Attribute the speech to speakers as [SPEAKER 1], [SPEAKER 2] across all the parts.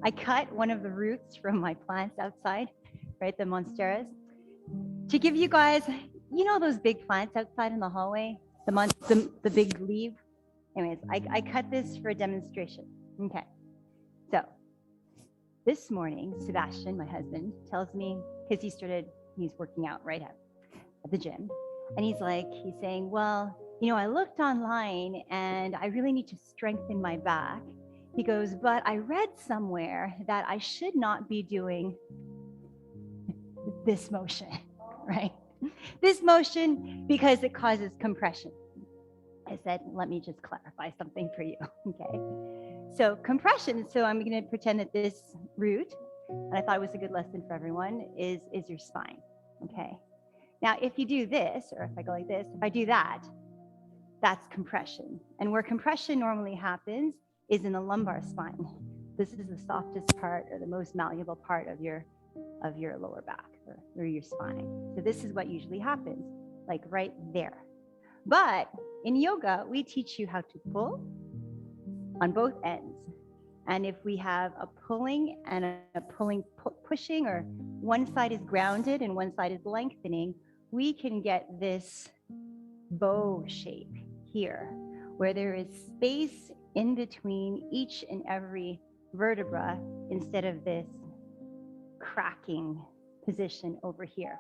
[SPEAKER 1] I cut one of the roots from my plants outside, right, the monsteras, to give you guys, you know those big plants outside in the hallway, the big leaf. Anyways, I cut this for a demonstration. Okay, so this morning, Sebastian, my husband, tells me, because he's working out right at the gym, and he's saying, well, I looked online and I really need to strengthen my back. He goes, but I read somewhere that I should not be doing this motion, right? This motion because it causes compression. I said, let me just clarify something for you, okay? So compression, so I'm gonna pretend that this root, and I thought it was a good lesson for everyone, is your spine, okay? Now, if you do this, or if I go like this, if I do that, that's compression. And where compression normally happens is in the lumbar spine. This is the softest part or the most malleable part of your lower back or your spine. So this is what usually happens, like right there. But in yoga, we teach you how to pull on both ends. And if we have a pulling and a pushing, or one side is grounded and one side is lengthening, we can get this bow shape here, where there is space in between each and every vertebra instead of this cracking position over here.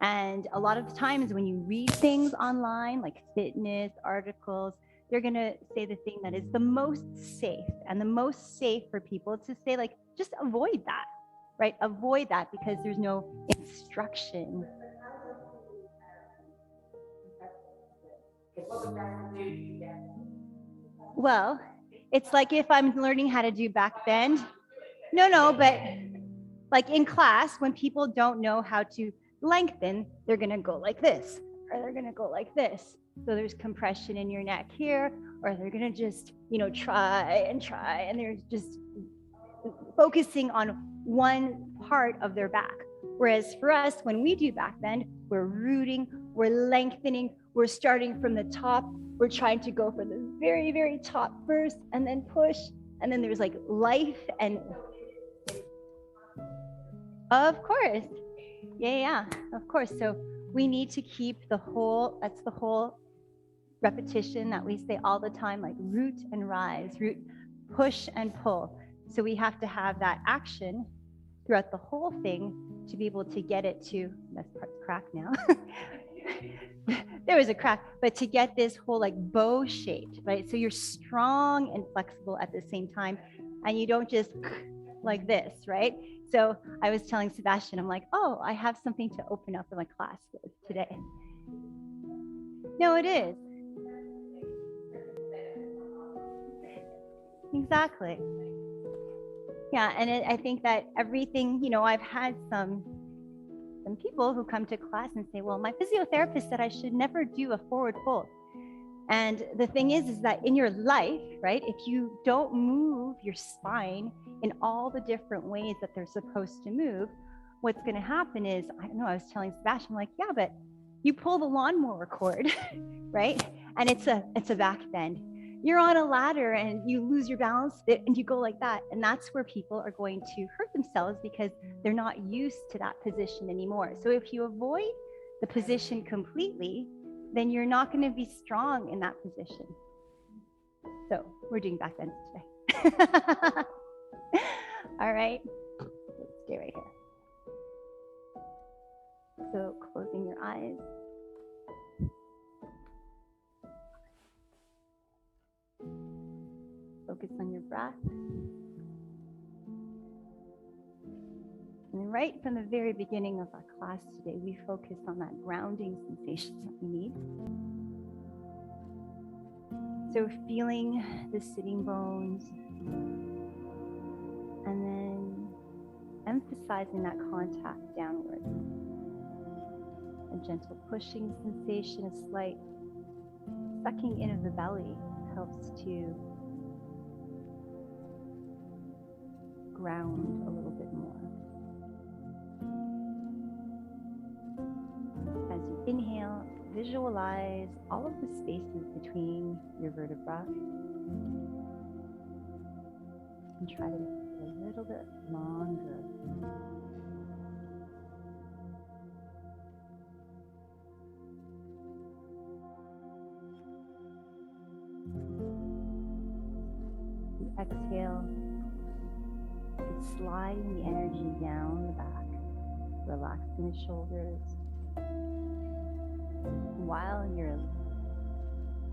[SPEAKER 1] And a lot of times when you read things online, like fitness articles, they're going to say the thing that is the most safe, and the most safe for people to say, like, just avoid that, right? Avoid that because there's no instruction. Well, it's like if I'm learning how to do back bend. No, but like in class, when people don't know how to lengthen, they're going to go like this, or they're going to go like this. So there's compression in your neck here, or they're going to just, try, and they're just focusing on one part of their back. Whereas for us, when we do back bend, we're rooting, we're lengthening, we're starting from the top. We're trying to go for the very, very top first, and then push. And then there's like life and, of course. Yeah, of course. So we need to keep the whole, that's the whole repetition that we say all the time, like root and rise, root, push and pull. So we have to have that action throughout the whole thing to be able to get it to, this part's cracked now. There was a crack, but to get this whole like bow shaped, right? So you're strong and flexible at the same time, and you don't just like this, right? So I was telling Sebastian, I'm like, oh, I have something to open up in my class with today. No, it is. Exactly. Yeah, and I think that everything, I've had some people who come to class and say, well, my physiotherapist said I should never do a forward fold. And the thing is that in your life, right, if you don't move your spine in all the different ways that they're supposed to move, what's going to happen is, I don't know, I was telling Sebastian, I'm like, yeah, but you pull the lawnmower cord, right? And it's a back bend. You're on a ladder and you lose your balance and you go like that. And that's where people are going to hurt themselves because they're not used to that position anymore. So if you avoid the position completely, then you're not going to be strong in that position. So we're doing back bends today. All right, let's stay right here. So closing your eyes. Focus on your breath. And right from the very beginning of our class today, we focused on that grounding sensation that we need. So feeling the sitting bones, and then emphasizing that contact downward. A gentle pushing sensation, a slight sucking in of the belly helps to ground a little bit more. As you inhale, visualize all of the spaces between your vertebrae. And try to make it a little bit longer. The exhale, it's sliding the energy down the back, relaxing the shoulders, while your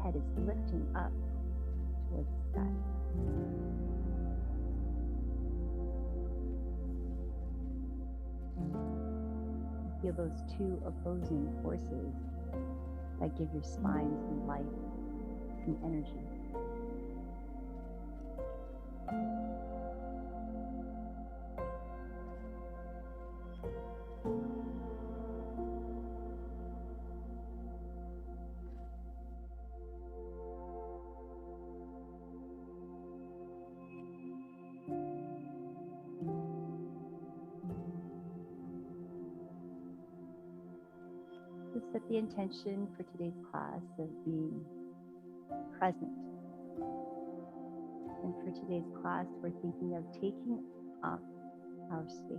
[SPEAKER 1] head is lifting up towards the sky. Feel those two opposing forces that give your spine some life, some energy. Just set the intention for today's class of being present. And for today's class, we're thinking of taking up our space.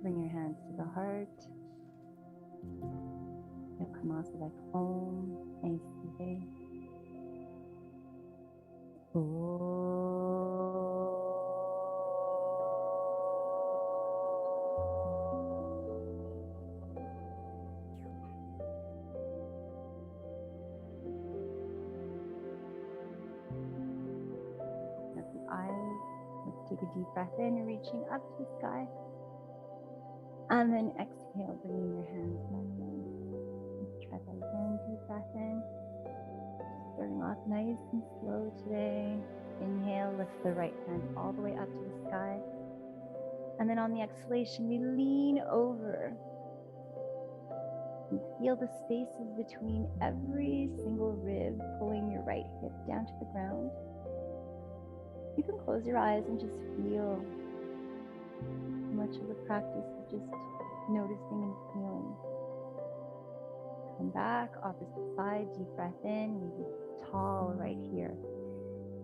[SPEAKER 1] Bring your hands to the heart. Et commence avec Om, inspirez. At the eyes, let's take a deep breath in, reaching up to the sky. And then exhale, bringing your hands back in. Let's try that again. Deep breath in. Starting off nice and slow today. Inhale, lift the right hand all the way up to the sky. And then on the exhalation, we lean over. And feel the spaces between every single rib, pulling your right hip down to the ground. You can close your eyes and just feel much of the practice of just noticing and feeling. Come back, opposite side, deep breath in, maybe tall right here.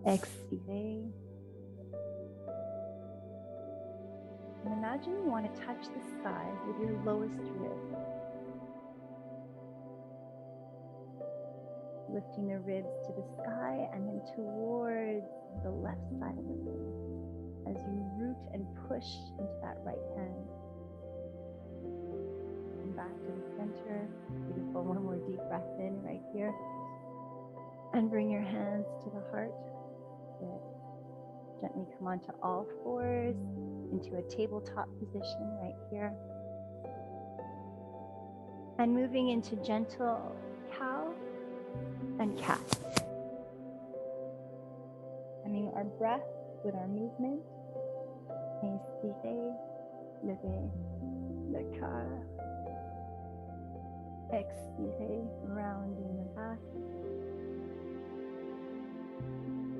[SPEAKER 1] Expire. And imagine you want to touch the sky with your lowest rib. Lifting the ribs to the sky and then towards the left side of the room as you root and push into that right hand. And back to the center. Beautiful. One more deep breath in right here. And bring your hands to the heart. Good. Gently come onto all fours into a tabletop position right here. And moving into gentle cow and cat. Ending our breath with our movement. Inspirez, levez le cœur. Expirez, rounding the back.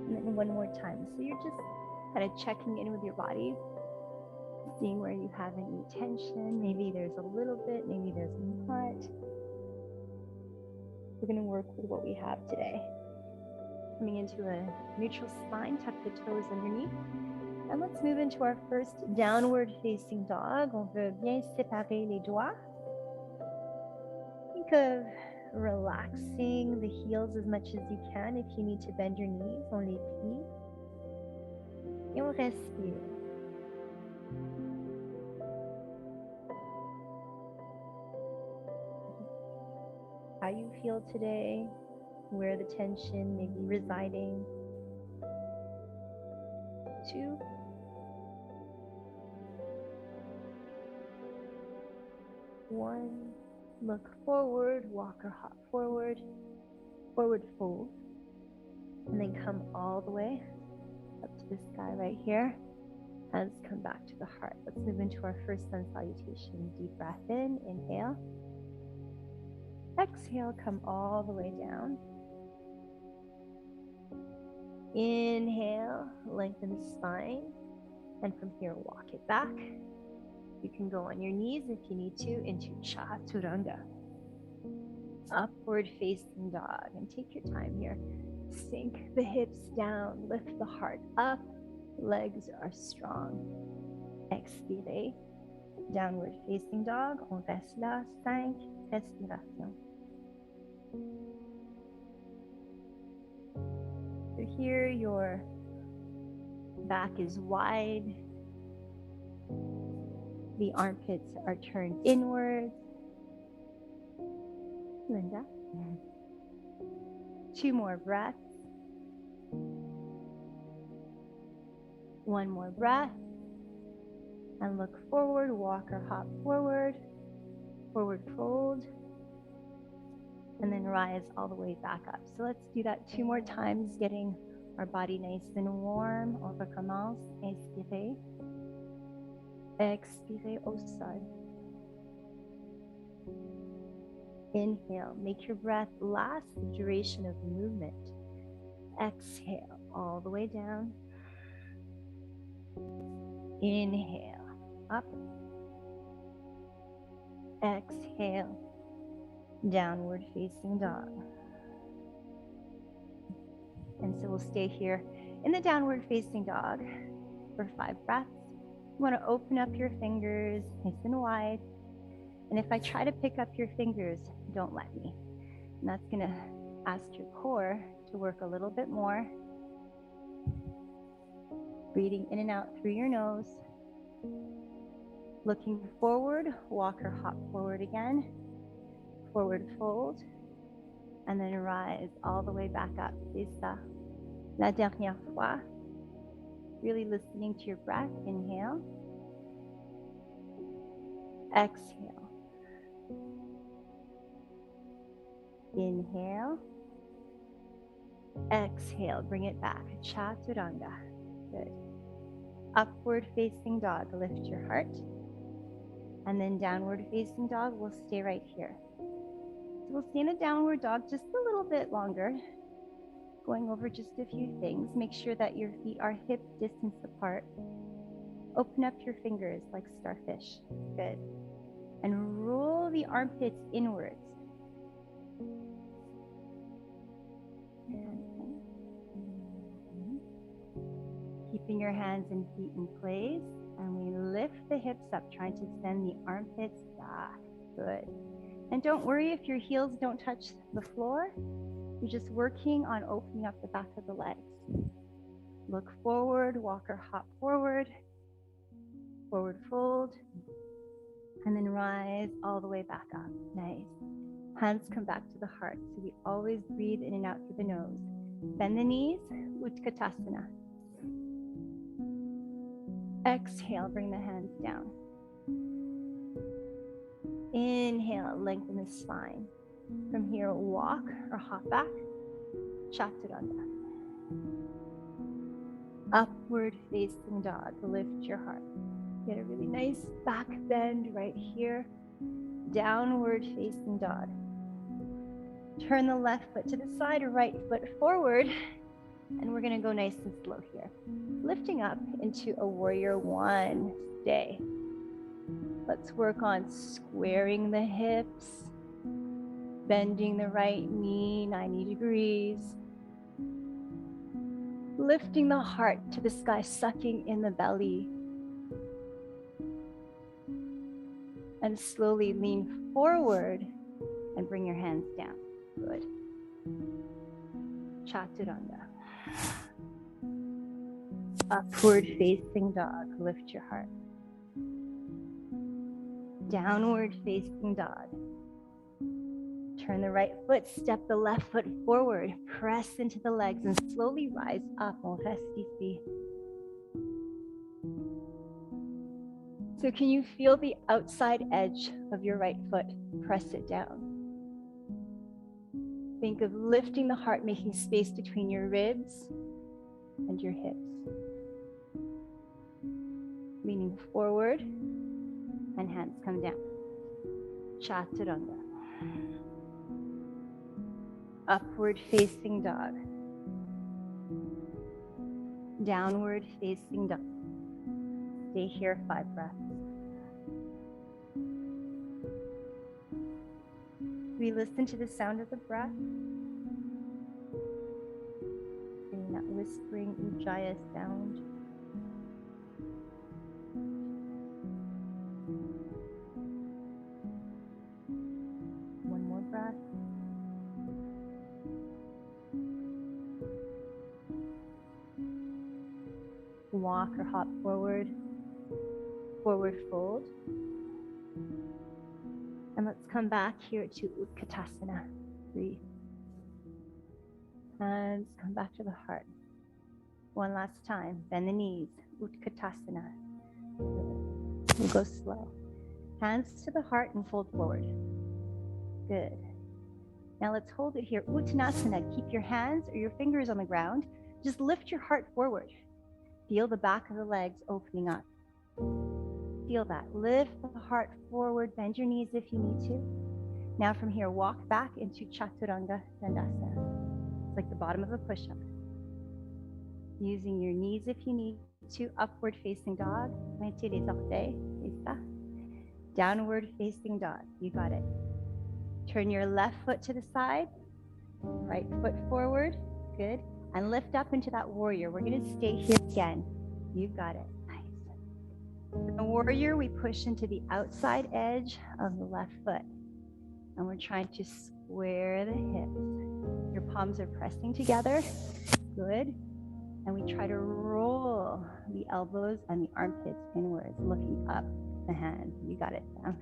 [SPEAKER 1] And then one more time. So you're just kind of checking in with your body, seeing where you have any tension. Maybe there's a little bit, maybe there's not. We're going to work with what we have today. Coming into a neutral spine, tuck the toes underneath. And let's move into our first downward facing dog. On veut bien séparer les doigts. Think of relaxing the heels as much as you can. If you need to bend your knees, on les plie. Et on respire. How you feel today, where the tension may be residing. 2. 1. Look forward, walk or hop forward, forward fold, and then come all the way up to the sky right here. Hands come back to the heart. Let's move into our first sun salutation. Deep breath in, inhale. Exhale, come all the way down.
[SPEAKER 2] Inhale, lengthen the spine. And from here, walk it back. You can go on your knees if you need to into Chaturanga. Upward facing dog. And take your time here. Sink the hips down, lift the heart up. Legs are strong. Expirez. Downward facing dog. On reste là. 5 respirations. So here your back is wide. The armpits are turned inwards. Linda. 2 more breaths. 1 more breath. And look forward, walk or hop forward. Forward fold. And then rise all the way back up. So let's do that 2 more times, getting our body nice and warm. On recommence. Inspirez. Expirez au sol. Inhale. Make your breath last the duration of the movement. Exhale all the way down. Inhale. Up. Exhale. Downward facing dog. And so we'll stay here in the downward facing dog for 5 breaths. You want to open up your fingers nice and wide. And if I try to pick up your fingers, don't let me. And that's going to ask your core to work a little bit more. Breathing in and out through your nose. Looking forward, walk or hop forward again. Forward fold. And then rise all the way back up. C'est ça. La dernière fois. Really listening to your breath. Inhale. Exhale. Inhale. Exhale. Bring it back. Chaturanga. Good. Upward facing dog. Lift your heart. And then downward facing dog. We'll stay right here. So we'll stay in a downward dog just a little bit longer. Going over just a few things. Make sure that your feet are hip distance apart. Open up your fingers like starfish. Good. And roll the armpits inwards. Keeping your hands and feet in place. And we lift the hips up, trying to send the armpits back. Good. And don't worry if your heels don't touch the floor. You're just working on opening up the back of the legs. Look forward, walk or hop forward. Forward fold. And then rise all the way back up. Nice. Hands come back to the heart. So we always breathe in and out through the nose. Bend the knees, Utkatasana. Exhale, bring the hands down. Inhale, lengthen the spine. From here, walk or hop back. Chaturanga. Upward facing dog. Lift your heart. Get a really nice back bend right here. Downward facing dog. Turn the left foot to the side, right foot forward. And we're going to go nice and slow here. Lifting up into a warrior 1. Stay. Let's work on squaring the hips. Bending the right knee 90 degrees. Lifting the heart to the sky, sucking in the belly. And slowly lean forward and bring your hands down. Good. Chaturanga. Upward facing dog. Lift your heart. Downward facing dog. Turn the right foot, step the left foot forward, press into the legs and slowly rise up. On reste ici. So can you feel the outside edge of your right foot? Press it down. Think of lifting the heart, making space between your ribs and your hips. Leaning forward and hands come down. Chaturanga. Upward facing dog.
[SPEAKER 1] Downward facing dog. Stay here 5 breaths. We listen to the sound of the breath. Feeling that whispering Ujjayi sound. One more breath. Walk or hop forward, forward fold. And let's come back here to Utkatasana. Breathe. Hands come back to the heart. One last time. Bend the knees. Utkatasana. We'll go slow. Hands to the heart and fold forward. Good. Now let's hold it here. Uttanasana. Keep your hands or your fingers on the ground. Just lift your heart forward. Feel the back of the legs opening up. Feel that. Lift the heart forward. Bend your knees if you need to. Now from here, walk back into Chaturanga Dandasana. It's like the bottom of a push-up. Using your knees if you need to. Upward facing dog. Pointez les orteils. C'est ça. Downward facing dog. You got it. Turn your left foot to the side. Right foot forward. Good. And lift up into that warrior. We're going to stay here again. You've got it. Nice. In the warrior, we push into the outside edge of the left foot. And we're trying to square the hips. Your palms are pressing together. Good. And we try to roll the elbows and the armpits inwards, looking up the hands. You got it. Down.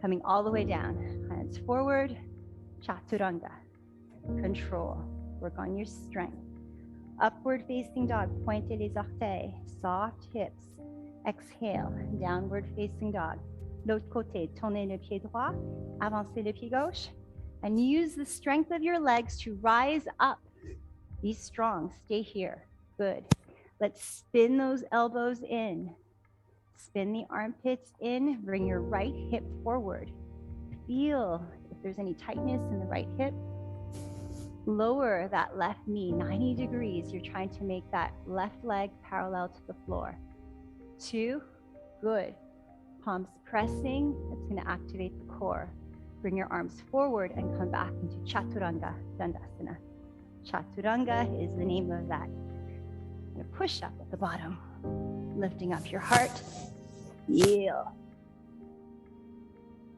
[SPEAKER 1] Coming all the way down. Hands forward. Chaturanga. Control. Work on your strength. Upward facing dog. Pointez les orteils. Soft hips. Exhale. Downward facing dog. L'autre côté. Tournez le pied droit. Avancez le pied gauche. And use the strength of your legs to rise up. Be strong. Stay here. Good. Let's spin those elbows in. Spin the armpits in. Bring your right hip forward. Feel if there's any tightness in the right hip. Lower that left knee 90 degrees. You're trying to make that left leg parallel to the floor. 2. Good. Palms pressing. That's going to activate the core. Bring your arms forward and come back into Chaturanga Dandasana. Chaturanga is the name of that. And a push up at the bottom. Lifting up your heart. Yield.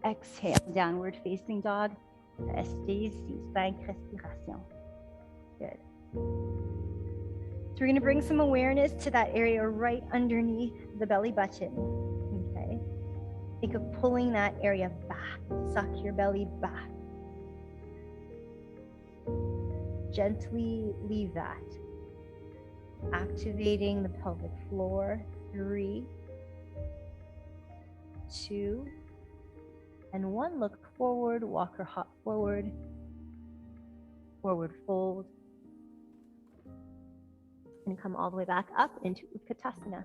[SPEAKER 1] Exhale. Downward facing dog. Restez ici. 5 respirations. Good. So we're going to bring some awareness to that area right underneath the belly button. Okay. Think of pulling that area back. Suck your belly back. Gently leave that. Activating the pelvic floor. 3, 2, and 1. Look forward, walk or hop forward. Forward fold. And come all the way back up into Utkatasana.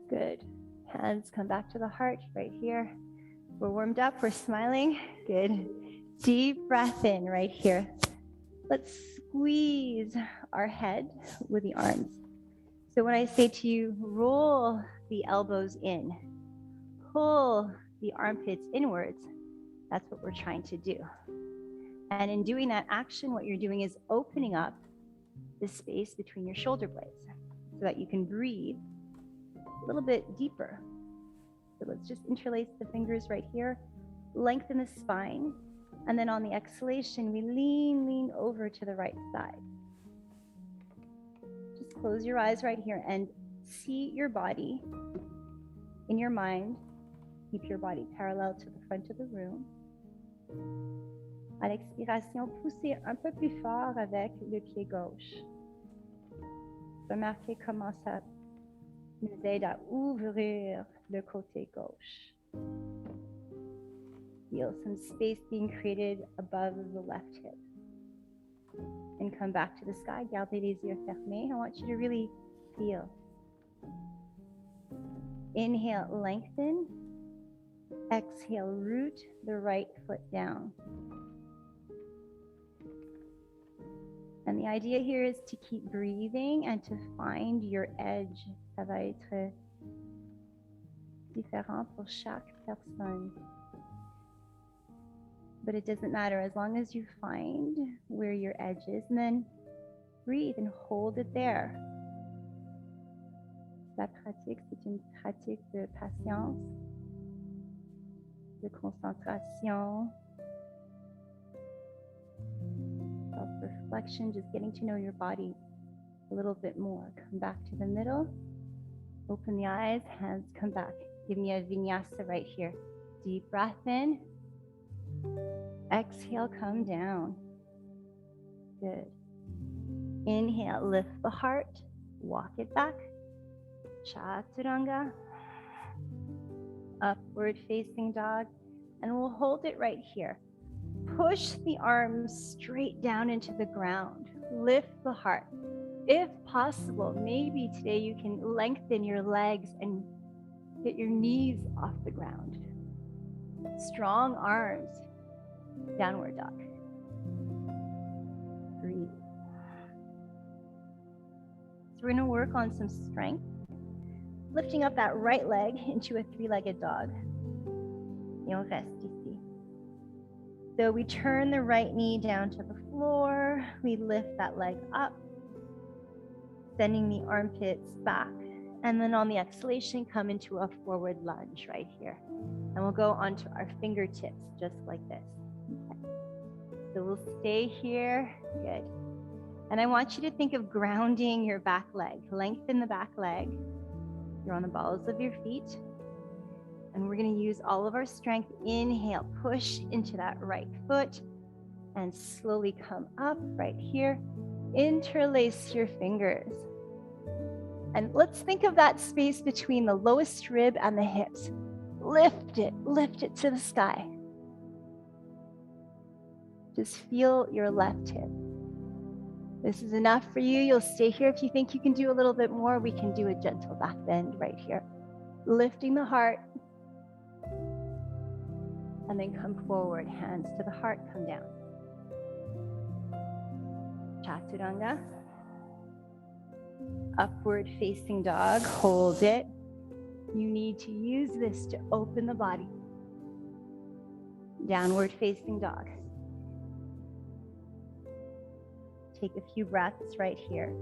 [SPEAKER 1] Good. Hands come back to the heart right here. We're warmed up, we're smiling. Good. Deep breath in right here. Let's squeeze our head with the arms. So when I say to you, roll the elbows in, pull the armpits inwards, that's what we're trying to do. And in doing that action, what you're doing is opening up the space between your shoulder blades so that you can breathe a little bit deeper. So let's just interlace the fingers right here, lengthen the spine, and then on the exhalation, we lean over to the right side. Just close your eyes right here and see your body in your mind. Keep your body parallel to the front of the room. À l'expiration, poussez un peu plus fort avec le pied gauche. Remarquez comment ça nous aide à ouvrir le côté gauche. Feel some space being created above the left hip. And come back to the sky. Gardez les yeux fermés. I want you to really feel. Inhale, lengthen. Exhale, root the right foot down. And the idea here is to keep breathing and to find your edge. Ça va être différent pour chaque personne. But it doesn't matter as long as you find where your edge is, and then breathe and hold it there. La pratique, c'est une pratique de patience, de concentration, self-reflection, just getting to know your body a little bit more. Come back to the middle. Open the eyes, hands come back. Give me a vinyasa right here. Deep breath in. Exhale, come down. Good. Inhale, lift the heart. Walk it back. Chaturanga. Upward facing dog. And we'll hold it right here. Push the arms straight down into the ground. Lift the heart. If possible, maybe today you can lengthen your legs and get your knees off the ground. Strong arms. Downward dog. Breathe. So we're going to work on some strength. Lifting up that right leg into a three-legged dog. Et on reste ici. So we turn the right knee down to the floor. We lift that leg up, sending the armpits back. And then on the exhalation, come into a forward lunge right here. And we'll go onto our fingertips just like this. Okay. So we'll stay here. Good. And I want you to think of grounding your back leg. Lengthen the back leg. You're on the balls of your feet. And we're going to use all of our strength. Inhale, push into that right foot. And slowly come up right here. Interlace your fingers. And let's think of that space between the lowest rib and the hips. Lift it to the sky. Just feel your left hip. This is enough for you. You'll stay here. If you think you can do a little bit more, we can do a gentle back bend right here. Lifting the heart. And then come forward. Hands to the heart, come down. Chaturanga. Upward facing dog. Hold it. You need to use this to open the body. Downward facing dog. Take a few breaths right here.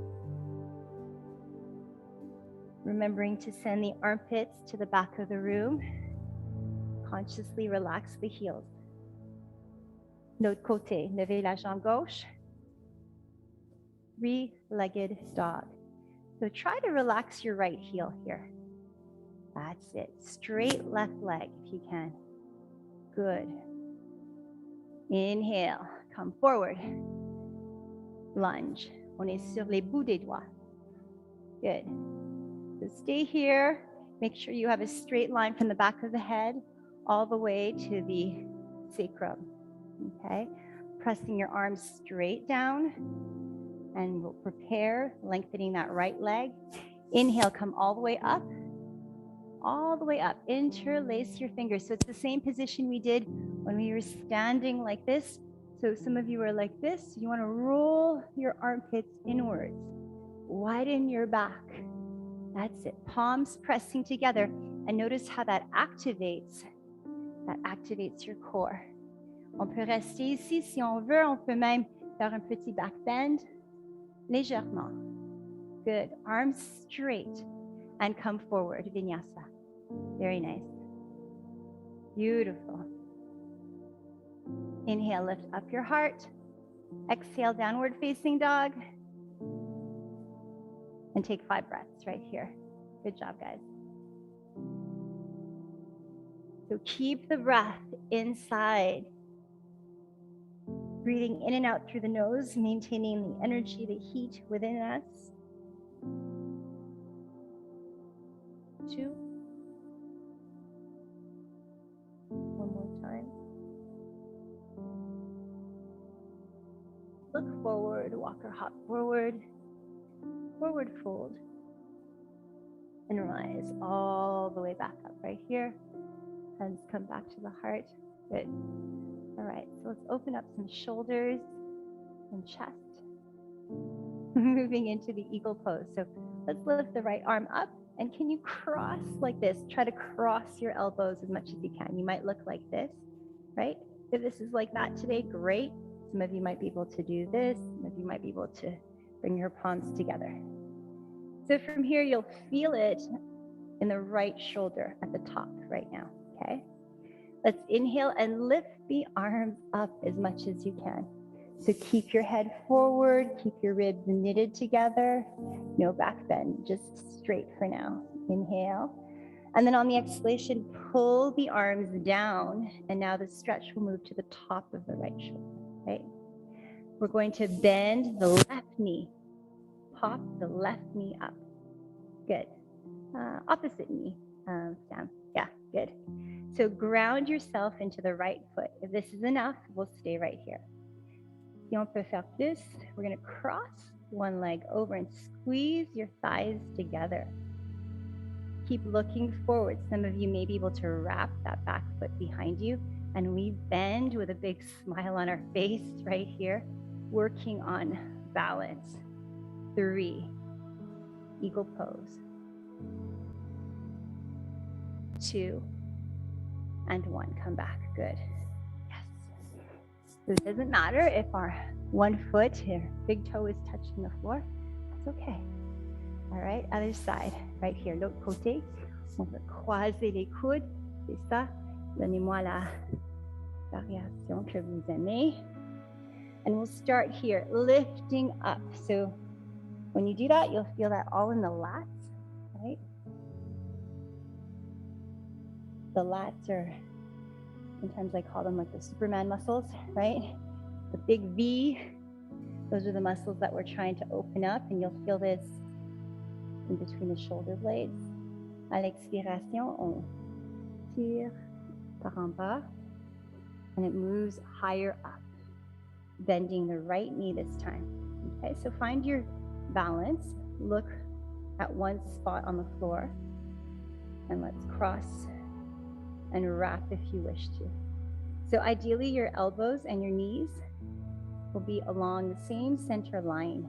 [SPEAKER 1] Remembering to send the armpits to the back of the room. Consciously relax the heels. L'autre côté, levez la jambe gauche. Three-legged dog. So try to relax your right heel here. That's it. Straight left leg if you can. Good. Inhale. Come forward. Lunge. On est sur les bouts des doigts. Good. So stay here. Make sure you have a straight line from the back of the head all the way to the sacrum. Okay? Pressing your arms straight down. And we'll prepare, lengthening that right leg. Inhale, come all the way up. All the way up. Interlace your fingers. So it's the same position we did when we were standing like this. So some of you are like this. You want to roll your armpits inwards. Widen your back. That's it. Palms pressing together. And notice how that activates. That activates your core. On peut rester ici si on veut. On peut même faire un petit back bend. Légèrement. Good. Arms straight. And come forward. Vinyasa. Very nice. Beautiful. Inhale, lift up your heart. Exhale, downward facing dog. And take 5 breaths right here. Good job, guys. So keep the breath inside. Breathing in and out through the nose, maintaining the energy, the heat within us. 2. One more time. Look forward, walk or hop forward. Forward fold. And rise all the way back up right here. Hands come back to the heart. Good. All right, so let's open up some shoulders and chest. Moving into the eagle pose. So let's lift the right arm up. And can you cross like this? Try to cross your elbows as much as you can. You might look like this, right? If this is like that today, great. Some of you might be able to do this. Some of you might be able to bring your palms together. So from here, you'll feel it in the right shoulder at the top right now, okay? Let's inhale and lift the arms up as much as you can. So keep your head forward, keep your ribs knitted together. No back bend, just straight for now. Inhale. And then on the exhalation, pull the arms down. And now the stretch will move to the top of the right shoulder, right? We're going to bend the left knee. Pop the left knee up. Good. Opposite knee down. Yeah, good. So ground yourself into the right foot. If this is enough, we'll stay right here. Si on peut faire plus, we're going to cross one leg over and squeeze your thighs together. Keep looking forward. Some of you may be able to wrap that back foot behind you, and we bend with a big smile on our face right here, working on balance. 3, eagle pose. 2, and 1, come back, good. So it doesn't matter if our one foot here, big toe is touching the floor, that's okay. All right, other side, right here, l'autre côté. On va croiser les coudes, c'est ça. Donnez-moi la variation que vous aimez. And we'll start here, lifting up. So when you do that, you'll feel that all in the lats, right? The lats are, sometimes I call them like the Superman muscles, right? The big V, those are the muscles that we're trying to open up, and you'll feel this in between the shoulder blades. À l'expiration, on tire par en bas, and it moves higher up, bending the right knee this time. Okay, so find your balance. Look at one spot on the floor, and let's cross and wrap if you wish to. So ideally, your elbows and your knees will be along the same center line.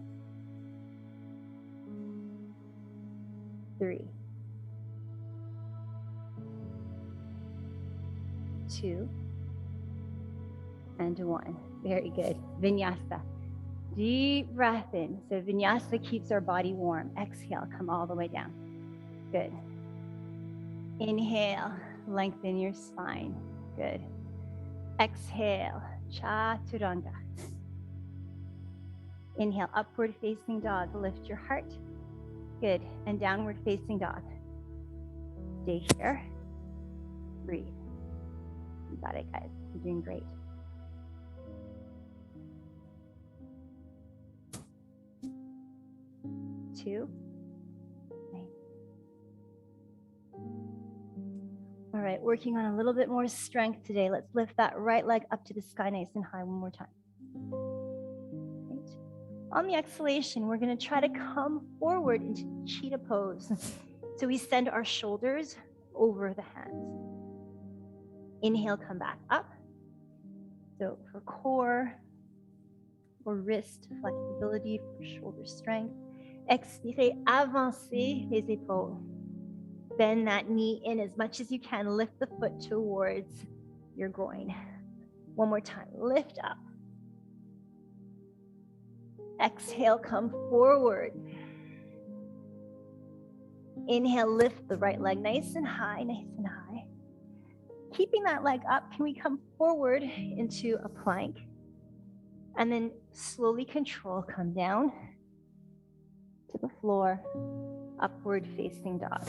[SPEAKER 1] 3, 2, and 1. Very good. Vinyasa. Deep breath in. So vinyasa keeps our body warm. Exhale, come all the way down. Good. Inhale, lengthen your spine. Good. Exhale, chaturanga. Inhale, upward facing dog. Lift your heart. Good. And downward facing dog. Stay here. Breathe. You got it, guys. You're doing great. Two. Nice. All right, working on a little bit more strength today. Let's lift that right leg up to the sky nice and high one more time. Right. On the exhalation, we're going to try to come forward into cheetah pose. So we send our shoulders over the hands. Inhale, come back up. So for core or wrist flexibility, for shoulder strength. Expirez, avancez les épaules. Bend that knee in as much as you can. Lift the foot towards your groin. One more time, lift up. Exhale, come forward. Inhale, lift the right leg nice and high, nice and high. Keeping that leg up, can we come forward into a plank? And then slowly control, come down to the floor, upward facing dog.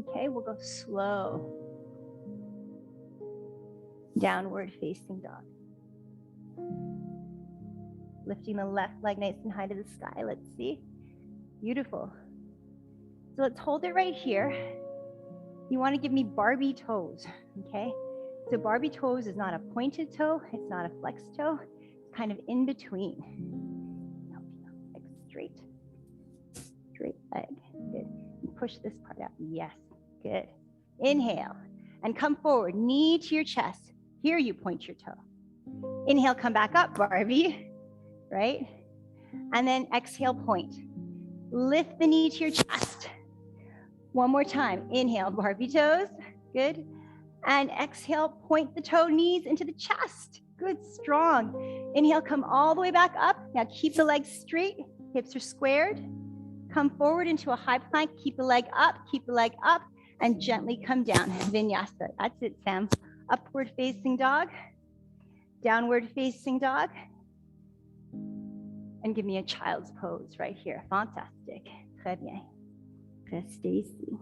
[SPEAKER 1] Okay, we'll go slow. Downward facing dog. Lifting the left leg nice and high to the sky. Let's see. Beautiful. So let's hold it right here. You want to give me Barbie toes, okay? So Barbie toes is not a pointed toe. It's not a flex toe. It's kind of in between. Like straight leg. Good. And push this part out. Yes. Good. Inhale and come forward. Knee to your chest. Here you point your toe. Inhale, come back up, Barbie. Right? And then exhale, point. Lift the knee to your chest. One more time. Inhale, Barbie toes. Good. And exhale, point the toe, knees into the chest. Good, strong. Inhale, come all the way back up. Now keep the legs straight. Hips are squared. Come forward into a high plank. Keep the leg up, and gently come down. Vinyasa. That's it, Sam. Upward facing dog. Downward facing dog. And give me a child's pose right here. Fantastic. Très bien. Restez ici.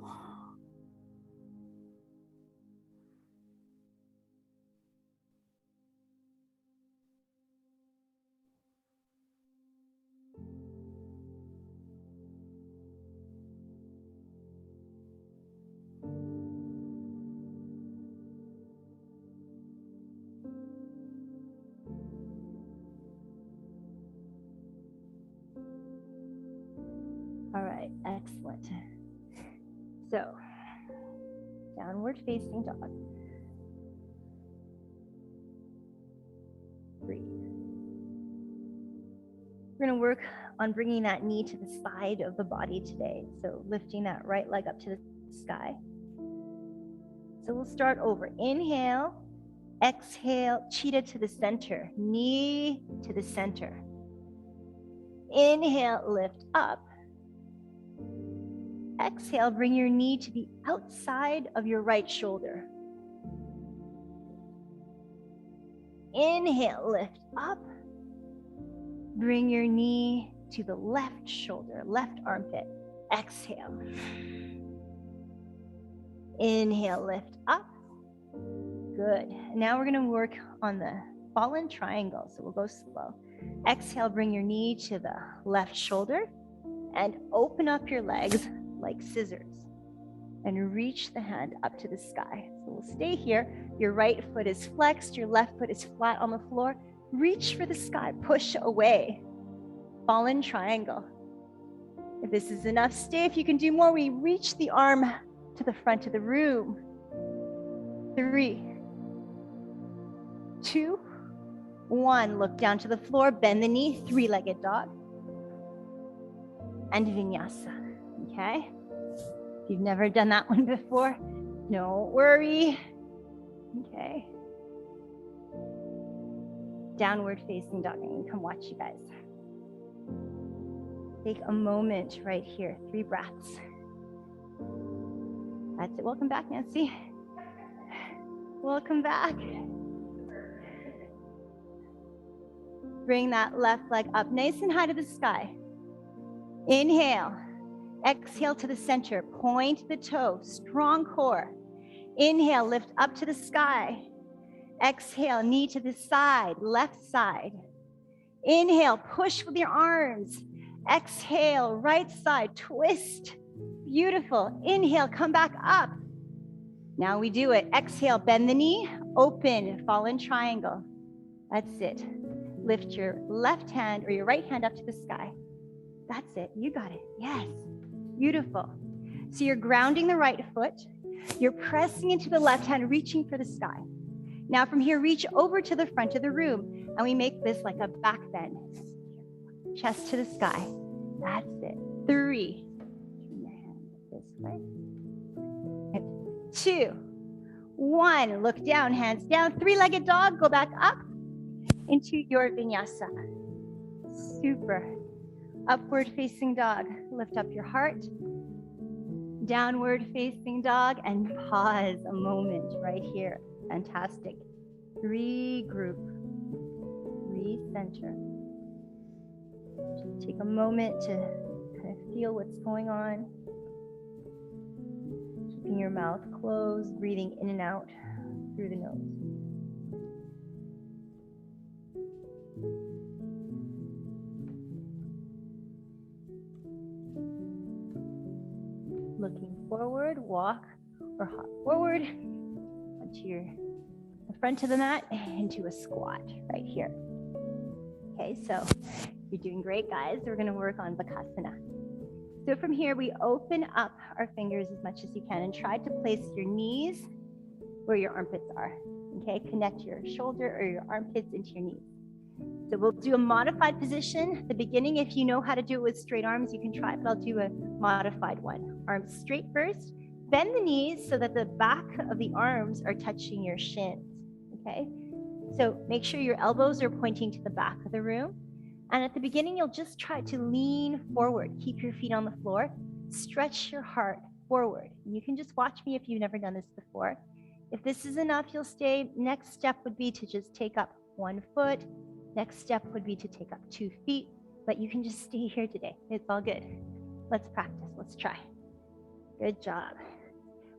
[SPEAKER 1] All right, excellent. So, downward facing dog. Breathe. We're going to work on bringing that knee to the side of the body today. So, lifting that right leg up to the sky. So, we'll start over. Inhale, exhale, cheetah to the center, knee to the center. Inhale, lift up. Exhale, bring your knee to the outside of your right shoulder. Inhale, lift up. Bring your knee to the left shoulder, left armpit. Exhale. Inhale, lift up. Good. Now we're going to work on the fallen triangle, so we'll go slow. Exhale, bring your knee to the left shoulder and open up your legs like scissors and reach the hand up to the sky. So we'll stay here. Your right foot is flexed, your left foot is flat on the floor. Reach for the sky, push away. Fallen triangle. If this is enough, stay. If you can do more, we reach the arm to the front of the room. 3, 2, 1. Look down to the floor, bend the knee, three-legged dog. And vinyasa. Okay? If you've never done that one before, don't worry. Okay. Downward facing dog. I'm going to come watch you guys. Take a moment right here. 3 breaths. That's it. Welcome back, Nancy. Welcome back. Bring that left leg up nice and high to the sky. Inhale. Exhale to the center. Point the toe. Strong core. Inhale. Lift up to the sky. Exhale. Knee to the side. Left side. Inhale. Push with your arms. Exhale. Right side. Twist. Beautiful. Inhale. Come back up. Now we do it. Exhale. Bend the knee. Open. Fallen triangle. That's it. Lift your left hand or your right hand up to the sky. That's it. You got it. Yes. Beautiful. So you're grounding the right foot. You're pressing into the left hand, reaching for the sky. Now from here, reach over to the front of the room. And we make this like a back bend. Chest to the sky. That's it. 3. Turn your hand this way. 2, 1. Look down, hands down. Three-legged dog. Go back up into your vinyasa. Super. Upward facing dog. Lift up your heart. Downward facing dog and pause a moment right here. Fantastic. Regroup. Recenter. Just take a moment to kind of feel what's going on. Keeping your mouth closed, breathing in and out through the nose. Looking forward, walk or hop forward onto the front of the mat into a squat right here. Okay, so you're doing great, guys. We're going to work on Bakasana. So from here, we open up our fingers as much as you can and try to place your knees where your armpits are. Okay, connect your shoulder or your armpits into your knees. So we'll do a modified position. At the beginning, if you know how to do it with straight arms, you can try it, but I'll do a modified one. Arms straight first. Bend the knees so that the back of the arms are touching your shins, okay? So make sure your elbows are pointing to the back of the room. And at the beginning, you'll just try to lean forward. Keep your feet on the floor. Stretch your heart forward. You can just watch me if you've never done this before. If this is enough, you'll stay. Next step would be to just take up 1 foot. Next step would be to take up 2 feet, but you can just stay here today. It's all good. Let's practice. Let's try. Good job.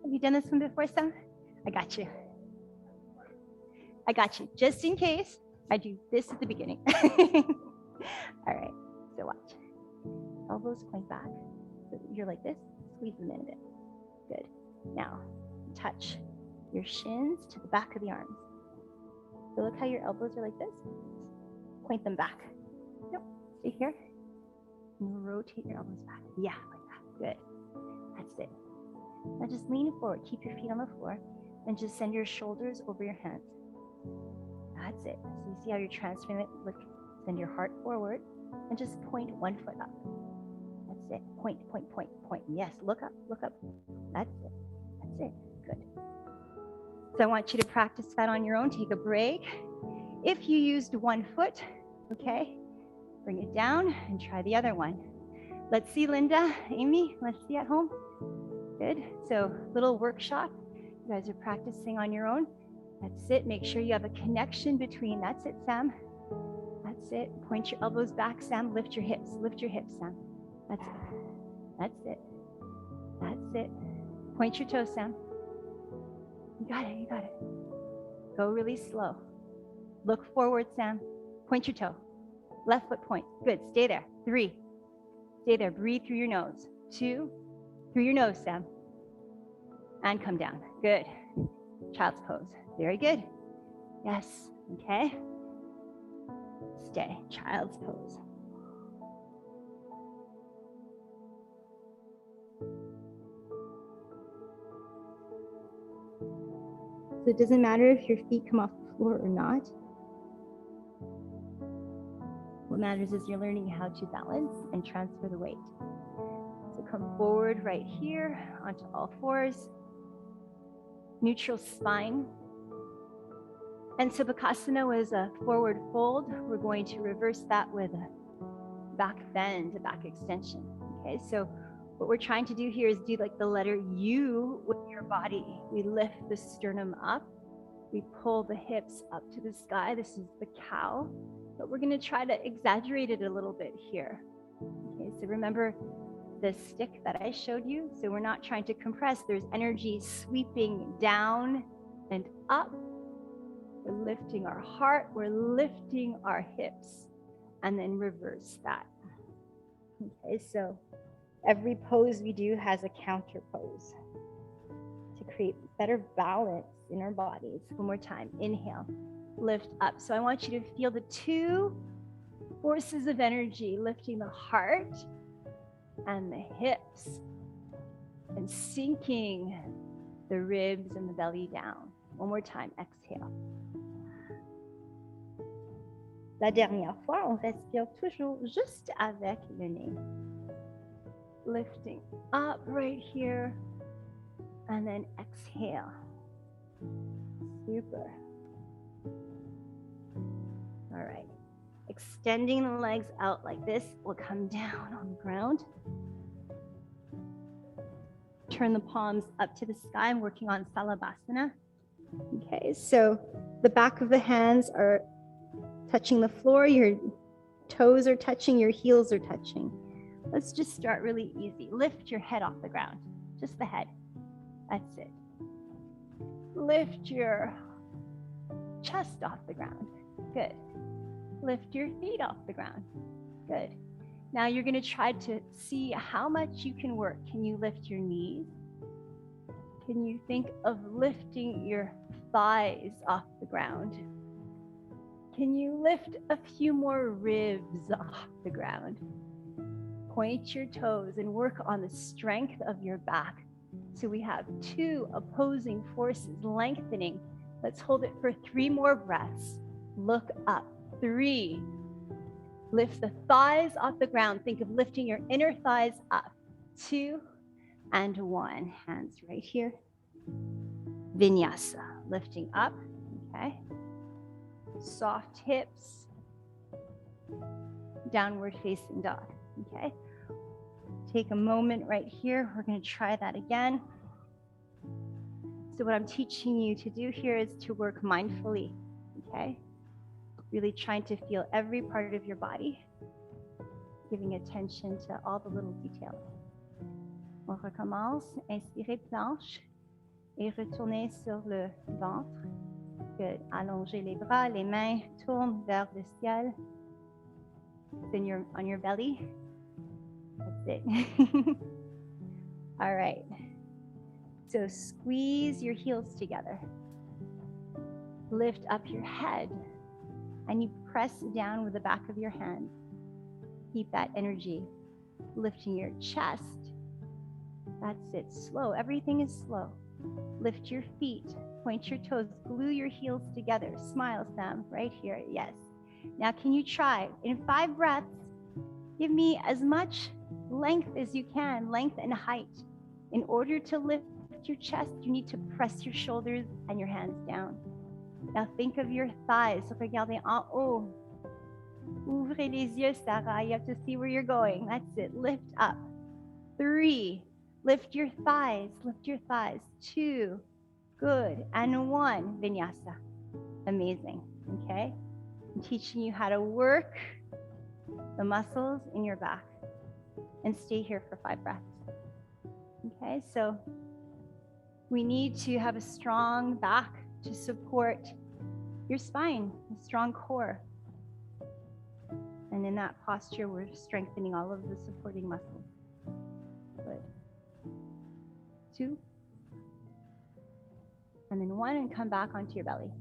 [SPEAKER 1] Have you done this one before, Sam? I got you. I got you. Just in case, I do this at the beginning. All right, so watch. Elbows point back. So you're like this, squeeze them in a bit. Good. Now, touch your shins to the back of the arms. So look how your elbows are like this. Point them back. Nope, stay here. And rotate your elbows back. Yeah, like that. Good. That's it. Now just lean forward. Keep your feet on the floor and just send your shoulders over your hands. That's it. So you see how you're transferring it? Look, send your heart forward and just point 1 foot up. That's it. Point, point, point, point. Yes, look up, look up. That's it. That's it. Good. So I want you to practice that on your own. Take a break. If you used 1 foot, okay, bring it down and try the other one. Let's see, Linda, Amy, let's see at home. Good. So little workshop. You guys are practicing on your own. That's it. Make sure you have a connection between. That's it, Sam. That's it. Point your elbows back, Sam. Lift your hips. Lift your hips, Sam. That's it. That's it. That's it. Point your toes, Sam. You got it. You got it. Go really slow. Look forward, Sam. Point your toe. Left foot point. Good. Stay there. 3. Stay there. Breathe through your nose. 2. Through your nose, Sam. And come down. Good. Child's pose. Very good. Yes. Okay. Stay. Child's pose. So it doesn't matter if your feet come off the floor or not. What matters is you're learning how to balance and transfer the weight. So come forward right here onto all fours. Neutral spine. And so Sukhasana was a forward fold. We're going to reverse that with a back bend, a back extension. Okay, so what we're trying to do here is do like the letter U with your body. We lift the sternum up. We pull the hips up to the sky. This is the cow, but we're going to try to exaggerate it a little bit here. Okay, so remember the stick that I showed you? So we're not trying to compress. There's energy sweeping down and up. We're lifting our heart. We're lifting our hips, and then reverse that. Okay, so every pose we do has a counter pose to create better balance in our bodies. One more time. Inhale, lift up. So I want you to feel the 2 forces of energy lifting the heart and the hips and sinking the ribs and the belly down. One more time. Exhale. La dernière fois, on respire toujours juste avec le nez. Lifting up right here, and then exhale. Super. All right. Extending the legs out like this. We'll come down on the ground. Turn the palms up to the sky. I'm working on Salabhasana. Okay, so the back of the hands are touching the floor. Your toes are touching, your heels are touching. Let's just start really easy. Lift your head off the ground, just the head. That's it. Lift your chest off the ground. Good. Lift your feet off the ground. Good. Now you're going to try to see how much you can work. Can you lift your knees? Can you think of lifting your thighs off the ground? Can you lift a few more ribs off the ground? Point your toes and work on the strength of your back. So we have 2 opposing forces lengthening. Let's hold it for 3 more breaths. Look up. 3, Lift the thighs off the ground. Think of lifting your inner thighs up. 2 and 1. Hands right here. Vinyasa. Lifting up. Okay. Soft hips. Downward facing dog. Okay. Take a moment right here. We're going to try that again. So what I'm teaching you to do here is to work mindfully. Okay. Really trying to feel every part of your body, giving attention to all the little details. On recommence. Inspirez planche et retournez sur le ventre. Good. Allongez les bras, les mains tournent vers le ciel. Then on your belly. That's it. All right. So squeeze your heels together. Lift up your head. And you press down with the back of your hand. Keep that energy. Lifting your chest. That's it. Slow. Everything is slow. Lift your feet. Point your toes. Glue your heels together. Smile, Sam. Right here. Yes. Now, can you try? In 5 breaths, give me as much length as you can, length and height. In order to lift your chest, you need to press your shoulders and your hands down. Now think of your thighs. Regardez en haut. Ouvrez les yeux, Sarah. You have to see where you're going. That's it. Lift up. 3. Lift your thighs. Lift your thighs. 2. Good. And 1. Vinyasa. Amazing. Okay? I'm teaching you how to work the muscles in your back. And stay here for 5 breaths. Okay? So we need to have a strong back to support your spine, a strong core. And in that posture, we're strengthening all of the supporting muscles. Good. 2. And then 1, and come back onto your belly.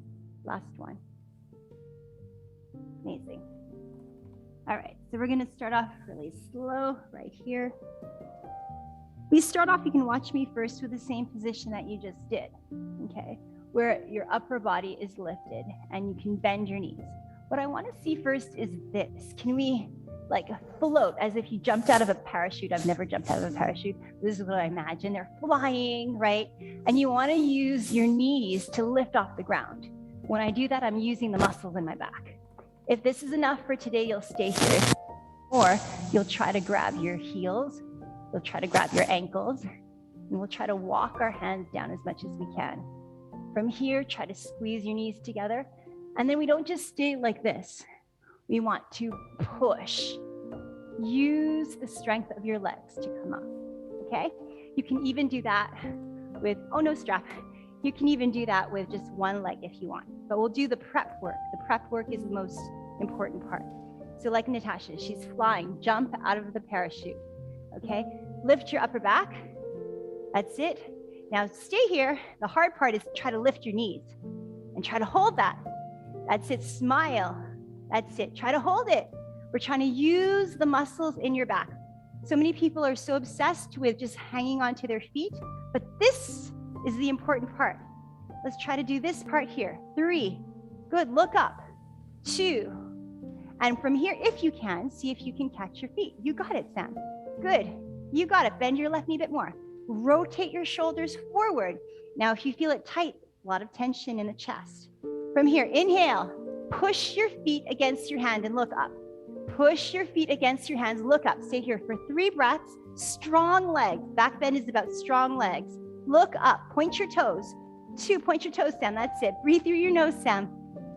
[SPEAKER 1] Last one. Amazing. All right, so we're gonna start off really slow right here. We start off, you can watch me first with the same position that you just did, okay? Where your upper body is lifted and you can bend your knees. What I want to see first is this. Can we like float as if you jumped out of a parachute? I've never jumped out of a parachute. This is what I imagine. They're flying, right? And you want to use your knees to lift off the ground. When I do that, I'm using the muscles in my back. If this is enough for today, you'll stay here. Or you'll try to grab your heels. You'll try to grab your ankles. And we'll try to walk our hands down as much as we can. From here, try to squeeze your knees together. And then we don't just stay like this. We want to push. Use the strength of your legs to come up, okay? You can even do that with, oh no, strap. You can even do that with just one leg if you want. But we'll do the prep work. The prep work is the most important part. So like Natasha, she's flying, jump out of the parachute, okay? Lift your upper back. That's it. Now stay here. The hard part is try to lift your knees and try to hold that. That's it. Smile. That's it. Try to hold it. We're trying to use the muscles in your back. So many people are so obsessed with just hanging onto their feet, but this is the important part. Let's try to do this part here. 3. Good. Look up. 2. And from here, if you can, see if you can catch your feet. You got it, Sam. Good. You got it. Bend your left knee a bit more. Rotate your shoulders forward. Now, if you feel it tight, a lot of tension in the chest. From here, inhale. Push your feet against your hand and look up. Push your feet against your hands. Look up. Stay here for 3 breaths. Strong legs. Back bend is about strong legs. Look up. Point your toes. 2. Point your toes, Sam. That's it. Breathe through your nose, Sam.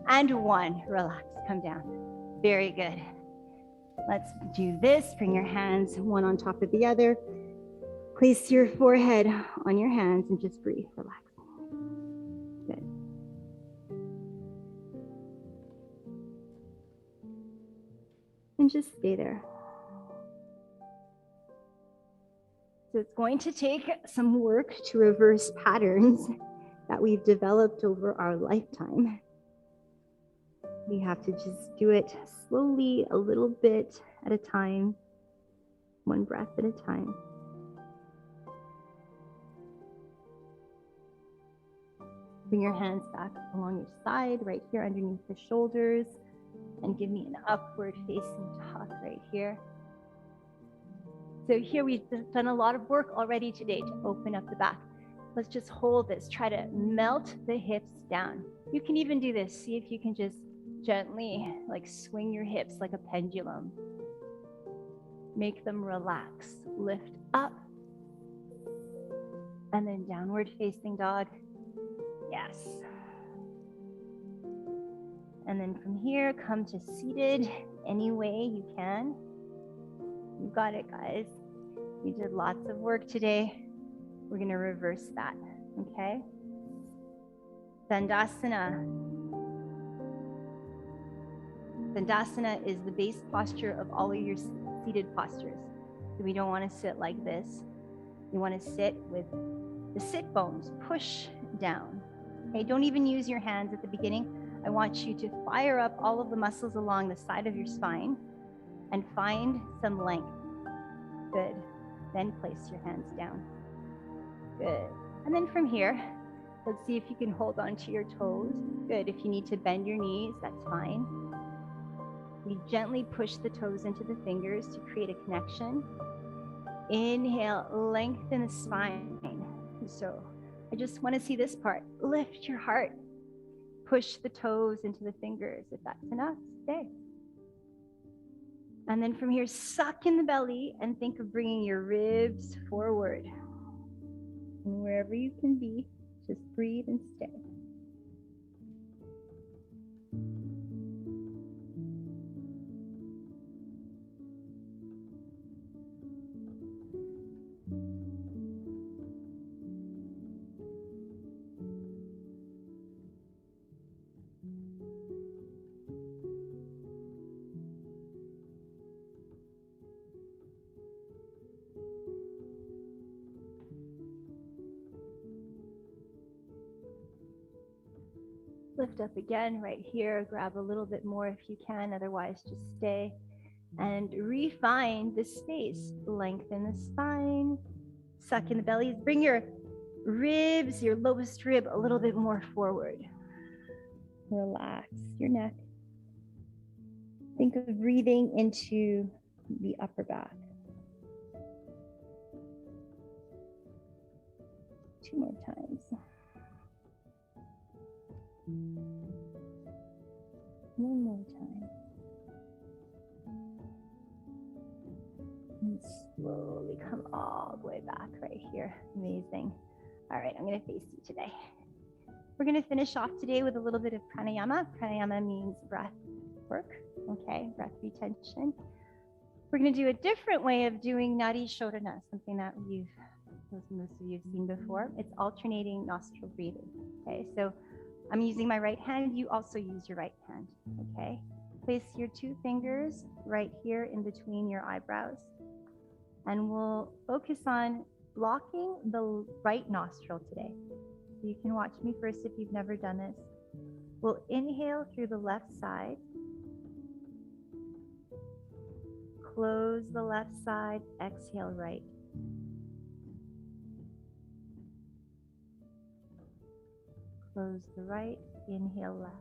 [SPEAKER 1] And 1. Relax. Come down. Very good. Let's do this. Bring your hands one on top of the other. Place your forehead on your hands and just breathe. Relax. Good. And just stay there. So it's going to take some work to reverse patterns that we've developed over our lifetime. We have to just do it slowly, a little bit at a time, 1 breath at a time. Bring your hands back along your side, right here underneath the shoulders. and give me an upward facing dog right here. So here we've done a lot of work already today to open up the back. Let's just hold this. Try to melt the hips down. You can even do this. See if you can just gently like swing your hips like a pendulum. Make them relax. Lift up. And then downward facing dog. Yes. And then from here, come to seated any way you can. You got it, guys. We did lots of work today. We're going to reverse that, okay? Dandasana. Dandasana is the base posture of all of your seated postures. So we don't want to sit like this. You want to sit with the sit bones, push down. Okay, don't even use your hands at the beginning. I want you to fire up all of the muscles along the side of your spine and find some length. Good. Then place your hands down. Good. And then from here, let's see if you can hold on to your toes. Good. If you need to bend your knees, that's fine. We gently push the toes into the fingers to create a connection. Inhale, lengthen the spine. So I just want to see this part. Lift your heart. Push the toes into the fingers. If that's enough, stay. And then from here, suck in the belly and think of bringing your ribs forward. And wherever you can be, just breathe and stay. Lift up again right here. Grab a little bit more if you can. Otherwise, just stay. And refine the space. Lengthen the spine. Suck in the belly. Bring your ribs, your lowest rib, a little bit more forward. Relax your neck. Think of breathing into the upper back. 2 more times. One more time. And slowly come all the way back right here. Amazing. All right, I'm going to face you today. We're going to finish off today with a little bit of pranayama. Pranayama means breath work, okay? Breath retention. We're going to do a different way of doing Nadi Shodhana, something that most of you have seen before. It's alternating nostril breathing, okay? So I'm using my right hand. You also use your right hand, okay? Place your 2 fingers right here in between your eyebrows. And we'll focus on blocking the right nostril today. So you can watch me first if you've never done this. We'll inhale through the left side. Close the left side, exhale right. Close the right, inhale left.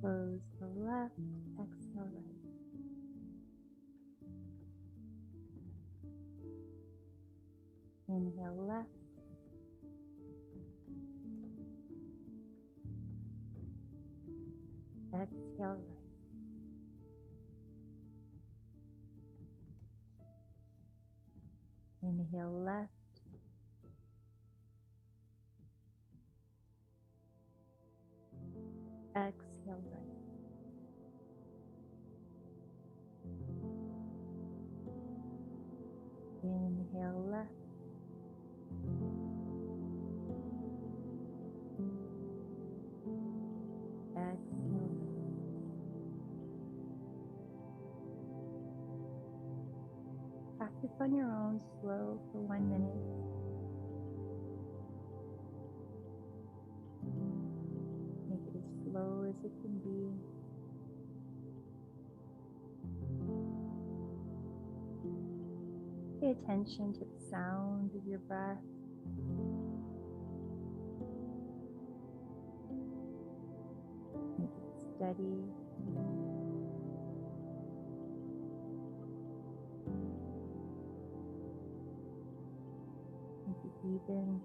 [SPEAKER 1] Close the left, exhale right. Inhale left. Exhale right. Inhale left. Exhale right. Inhale left. Exhale right. Practice on your own, slow for 1 minute. Make it as slow as it can be. Pay attention to the sound of your breath. steady. Make it even.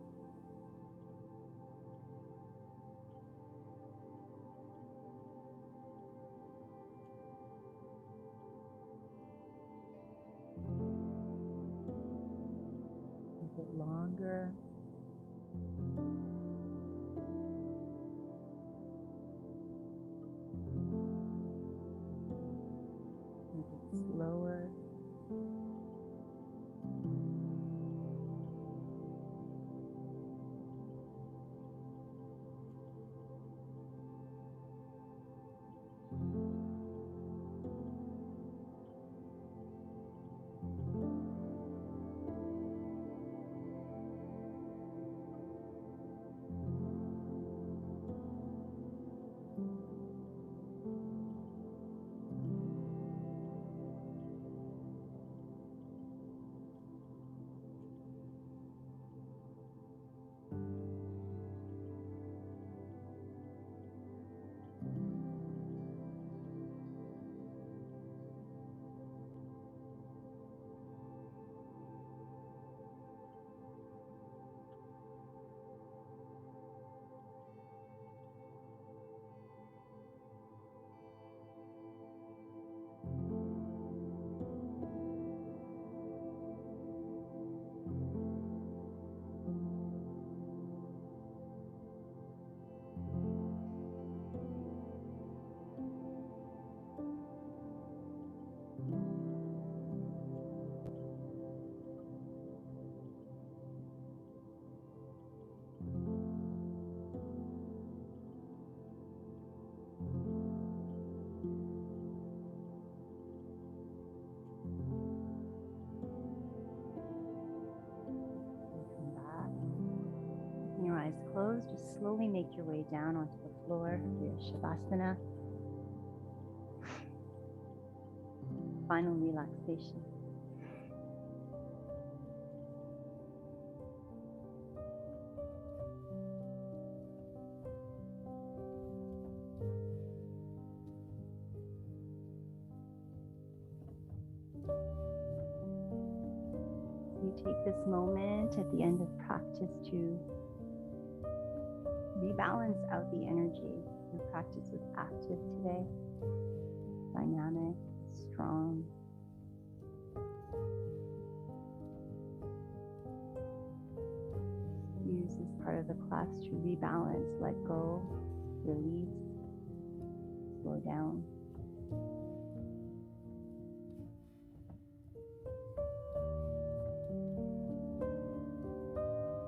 [SPEAKER 1] Make it longer. Make it slower. Your eyes closed, just slowly make your way down onto the floor for your Shavasana. Final relaxation. You take this moment at the end of practice to rebalance out the energy. Your practice was active today, dynamic, strong. Use this part of the class to rebalance, let go, release, slow down.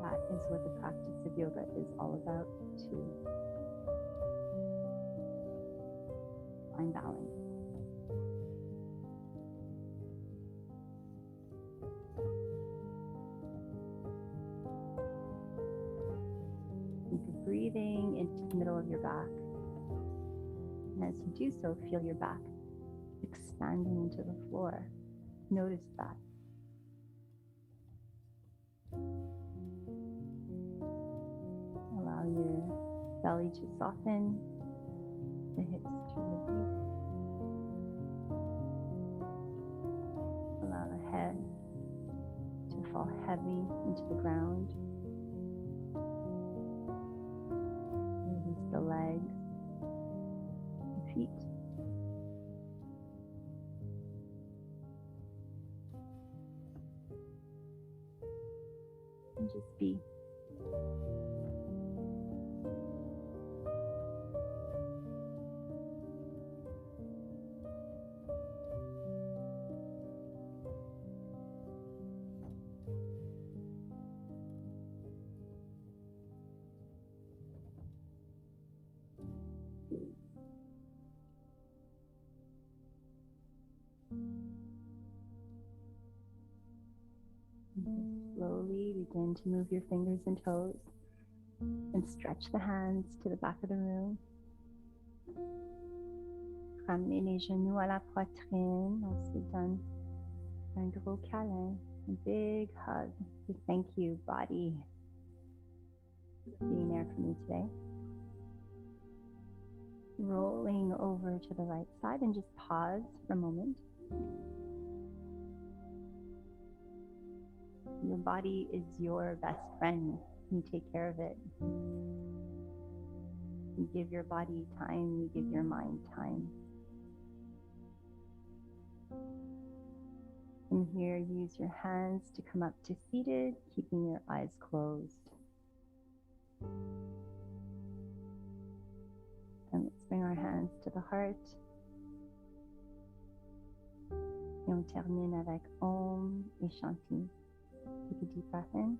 [SPEAKER 1] That is what the practice of yoga is all about, to find balance. Think of breathing into the middle of your back. And as you do so, feel your back expanding into the floor. Notice that. Allow your belly to soften, the hips to release. Allow the head to fall heavy into the ground. Release the legs, the feet. And just be. Slowly begin to move your fingers and toes and stretch the hands to the back of the room. Ramenez les genoux à la poitrine. On se donne un gros câlin, a big hug. Thank you, body, for being there for me today. Rolling over to the right side and just pause for a moment. Your body is your best friend. You take care of it. You give your body time, you give your mind time. And here, use your hands to come up to seated, keeping your eyes closed. And let's bring our hands to the heart. Et on termine avec Om et Shanti. Take a deep breath in.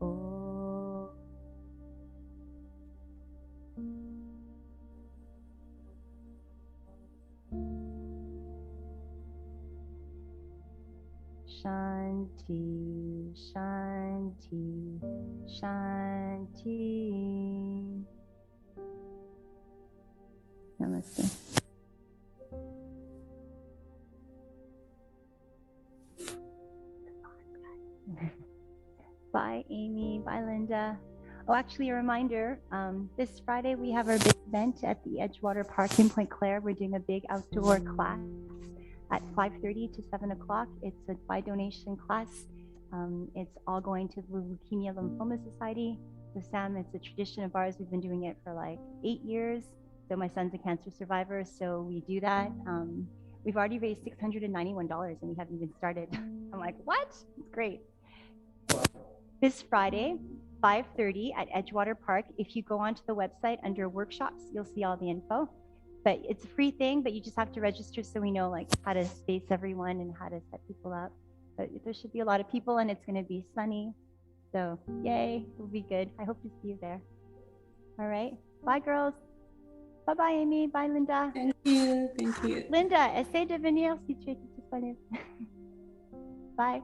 [SPEAKER 1] Om. Shanti, Shanti, Shanti. Namaste. Bye, Amy. Bye, Linda. Oh, actually, a reminder, this Friday we have our big event at the Edgewater Park in Point Claire. We're doing a big outdoor class at 5:30 to 7 o'clock. It's a by donation class. It's all going to the Leukemia Lymphoma Society. So Sam, it's a tradition of ours. We've been doing it for like 8 years. So my son's a cancer survivor, so we do that. We've already raised $691 and we haven't even started. I'm like, what? It's great. This Friday, 5:30 at Edgewater Park. If you go onto the website under workshops, you'll see all the info. But it's a free thing, but you just have to register so we know like how to space everyone and how to set people up. But there should be a lot of people and it's going to be sunny. So yay, it'll be good. I hope to see you there. All right. Bye, girls. Bye-bye, Amy. Bye, Linda.
[SPEAKER 3] Thank you. Thank you.
[SPEAKER 1] Linda, essaie de venir si tu es disponible. Bye.